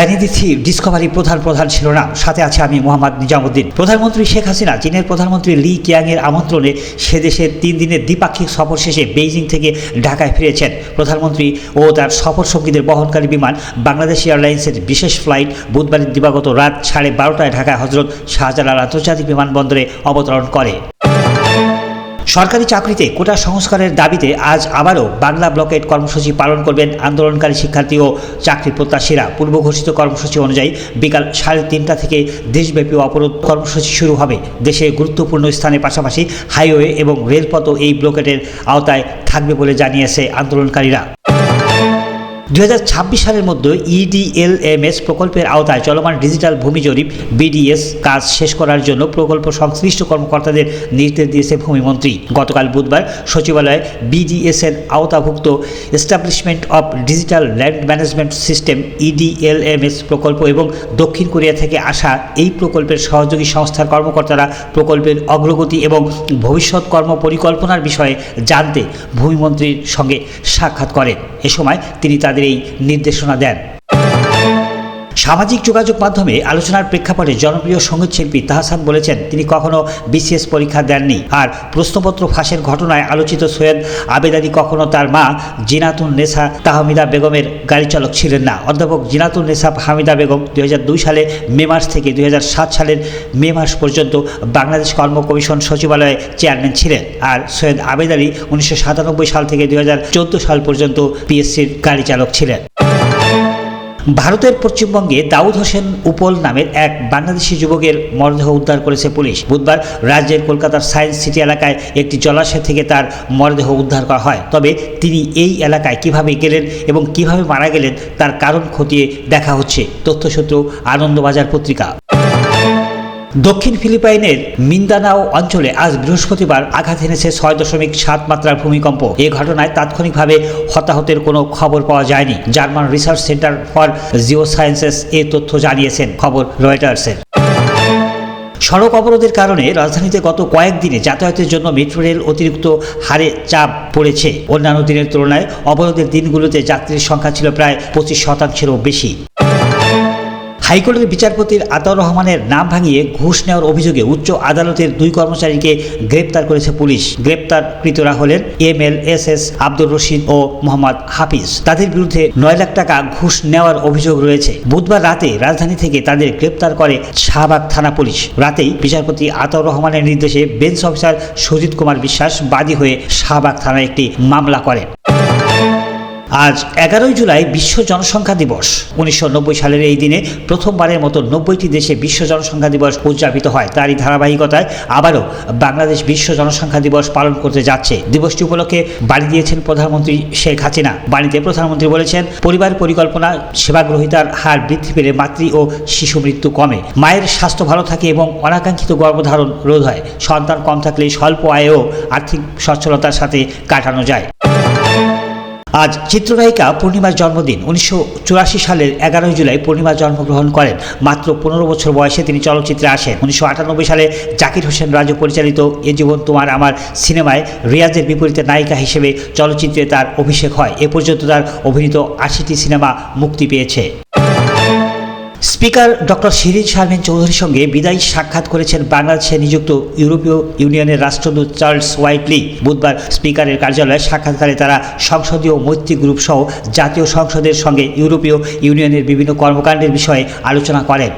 জানিয়ে দিচ্ছি, ডিসকভারি প্রধান ছিল না, সাথে আছে আমি মোহাম্মদ নিজামুদ্দিন। প্রধানমন্ত্রী শেখ হাসিনা চীনের প্রধানমন্ত্রী লি কিয়াংয়ের আমন্ত্রণে সে দেশের 3 দিনের দ্বিপাক্ষিক সফর শেষে বেইজিং থেকে ঢাকায় ফিরেছেন। প্রধানমন্ত্রী ও তার সফর সঙ্গীদের বহনকারী বিমান বাংলাদেশ এয়ারলাইন্সের বিশেষ ফ্লাইট বুধবার দিবাগত রাত 12:30টায় ঢাকায় হজরত শাহজালাল আন্তর্জাতিক বিমানবন্দরে অবতরণ করে। সরকারি চাকরিতে কোটা সংস্কারের দাবিতে আজ আবারও বাংলা ব্লকেট কর্মসূচি পালন করবেন আন্দোলনকারী শিক্ষার্থী ও চাকরি প্রত্যাশীরা। পূর্ব ঘোষিত কর্মসূচি অনুযায়ী বিকাল 3:30টা থেকে দেশব্যাপী অবরোধ কর্মসূচি শুরু হবে। দেশে গুরুত্বপূর্ণ স্থানের পাশাপাশি হাইওয়ে এবং রেলপথও এই ব্লকেটের আওতায় থাকবে বলে জানিয়েছে আন্দোলনকারীরা। 2026 সালের মধ্যে EDLMS প্রকল্পের আওতায় চলমান ডিজিটাল ভূমি জরিপ BDS কাজ শেষ করার জন্য প্রকল্প সংশ্লিষ্ট কর্মকর্তাদের নির্দেশ দিয়েছে ভূমিমন্ত্রী। গতকাল বুধবার সচিবালয়ে BDS এর আওতাভুক্ত establishment of digital land management system EDLMS প্রকল্প এবং দক্ষিণ কোরিয়া থেকে আসা এই প্রকল্পের সহযোগী সংস্থার কর্মকর্তারা প্রকল্পের অগ্রগতি এবং ভবিষ্যৎ কর্ম পরিকল্পনার বিষয়ে জানতে ভূমিমন্ত্রীর সঙ্গে সাক্ষাৎ করেন। এ সময় তিনি তাদের এই নির্দেশনা দেন। সামাজিক যোগাযোগ মাধ্যমে আলোচনার প্রেক্ষাপটে জনপ্রিয় সঙ্গীতশিল্পী তাহসান বলেছেন তিনি কখনো BCS পরীক্ষা দেননি, আর প্রশ্নপত্র ফাঁসের ঘটনায় আলোচিত সৈয়দ আবেদ আলী কখনো তার মা জিনাতুন নেসা হামিদা বেগমের গাড়ি চালক ছিলেন না। অধ্যাপক জিনাতুন নেসা হামিদা বেগম 2002 সালে মে মাস থেকে 2007 সালের মে মাস পর্যন্ত বাংলাদেশ কর্ম কমিশন সচিবালয়ে চেয়ারম্যান ছিলেন, আর সৈয়দ আবেদ আলী 1997 সাল থেকে 2014 সাল পর্যন্ত PSCর গাড়ি চালক ছিলেন। ভারতের পশ্চিমবঙ্গে দাউদ হোসেন উপল নামের এক বাংলাদেশি যুবকের মরদেহ উদ্ধার করেছে পুলিশ। বুধবার রাজ্যের কলকাতার সায়েন্স সিটি এলাকায় একটি জলাশয় থেকে তার মরদেহ উদ্ধার করা হয়। তবে তিনি এই এলাকায় কিভাবে গেলেন এবং কিভাবে মারা গেলেন তার কারণ খতিয়ে দেখা হচ্ছে। তথ্যসূত্র আনন্দবাজার পত্রিকা। দক্ষিণ ফিলিপাইনের মিন্দানাও অঞ্চলে আজ বৃহস্পতিবার আঘাত এনেছে 6.7 মাত্রার ভূমিকম্প। এ ঘটনায় তাৎক্ষণিকভাবে হতাহতের কোনো খবর পাওয়া যায়নি। German Research Centre for Geosciences এ তথ্য জানিয়েছেন, খবর রয়টার্সের। সড়ক অবরোধের কারণে রাজধানীতে গত কয়েকদিনে যাতায়াতের জন্য মেট্রো রেল অতিরিক্ত হারে চাপ পড়েছে। অন্যান্য দিনের তুলনায় অবরোধের দিনগুলোতে যাত্রীর সংখ্যা ছিল প্রায় 25%-এরও বেশি। হাইকোর্টের বিচারপতির আতাউর রহমানের নাম ভাঙিয়ে ঘুষ নেওয়ার অভিযোগে উচ্চ আদালতের 2 কর্মচারীকে গ্রেপ্তার করেছে পুলিশ। গ্রেপ্তারকৃতরা হলেন MLSS আব্দুর রশিদ ও মোহাম্মদ হাফিজ। তাদের বিরুদ্ধে 9 লাখ টাকা ঘুষ নেওয়ার অভিযোগ রয়েছে। বুধবার রাতে রাজধানী থেকে তাদের গ্রেপ্তার করে শাহবাগ থানা পুলিশ। রাতেই বিচারপতি আতাউর রহমানের নির্দেশে বেঞ্চ অফিসার সুজিত কুমার বিশ্বাস বাদী হয়ে শাহবাগ থানায় একটি মামলা করেন। আজ 11 জুলাই বিশ্ব জনসংখ্যা দিবস। 1990 সালের এই দিনে প্রথমবারের মতো 90টি দেশে বিশ্ব জনসংখ্যা দিবস উদযাপিত হয়। তারই ধারাবাহিকতায় আবারও বাংলাদেশ বিশ্ব জনসংখ্যা দিবস পালন করতে যাচ্ছে। দিবসটি উপলক্ষে বাণী দিয়েছেন প্রধানমন্ত্রী শেখ হাসিনা। বাণীতে প্রধানমন্ত্রী বলেছেন, পরিবার পরিকল্পনা সেবাগ্রহীতার হার বৃদ্ধি পেলে মাতৃ ও শিশু মৃত্যু কমে, মায়ের স্বাস্থ্য ভালো থাকে এবং অনাকাঙ্ক্ষিত গর্ভধারণ রোধ হয়, সন্তান কম থাকলে স্বল্প আয়েও আর্থিক সচ্ছলতার সাথে কাটানো যায়। আজ চিত্রনায়িকা পূর্ণিমার জন্মদিন। 1984 সালের 11 জুলাই পূর্ণিমা জন্মগ্রহণ করেন। মাত্র 15 বছর বয়সে তিনি চলচ্চিত্রে আসেন। 1998 সালে জাকির হোসেন রাজু পরিচালিত এ জীবন তোমার আমার সিনেমায় রিয়াজের বিপরীতে নায়িকা হিসেবে চলচ্চিত্রে তার অভিষেক হয়। এ পর্যন্ত তার অভিনীত 80টি সিনেমা মুক্তি পেয়েছে। স্পিকার ডক্টর শিরিন শারমিন চৌধুরীর সঙ্গে বিদায়ী সাক্ষাৎ করেছেন বাংলাদেশে নিযুক্ত ইউরোপীয় ইউনিয়নের রাষ্ট্রদূত চার্লস হোয়াইটলি। বুধবার স্পিকারের কার্যালয়ে সাক্ষাৎকারে তারা সংসদীয় মৈত্রী গ্রুপ সহ জাতীয় সংসদের সঙ্গে ইউরোপীয় ইউনিয়নের বিভিন্ন কর্মকাণ্ডের বিষয়ে আলোচনা করেন।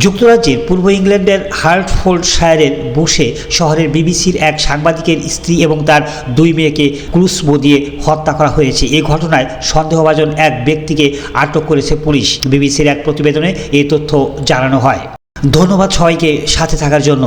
যুক্তরাজ্যের পূর্ব ইংল্যান্ডের হার্টফোর্ডশায়ারের বুশে শহরের বিবিসির এক সাংবাদিকের স্ত্রী এবং তার 2 মেয়েকে ক্রুসবো দিয়ে হত্যা করা হয়েছে। এই ঘটনায় সন্দেহভাজন এক ব্যক্তিকে আটক করেছে পুলিশ। বিবিসির এক প্রতিবেদনে এই তথ্য জানানো হয়। ধন্যবাদ সবাইকে সাথে থাকার জন্য।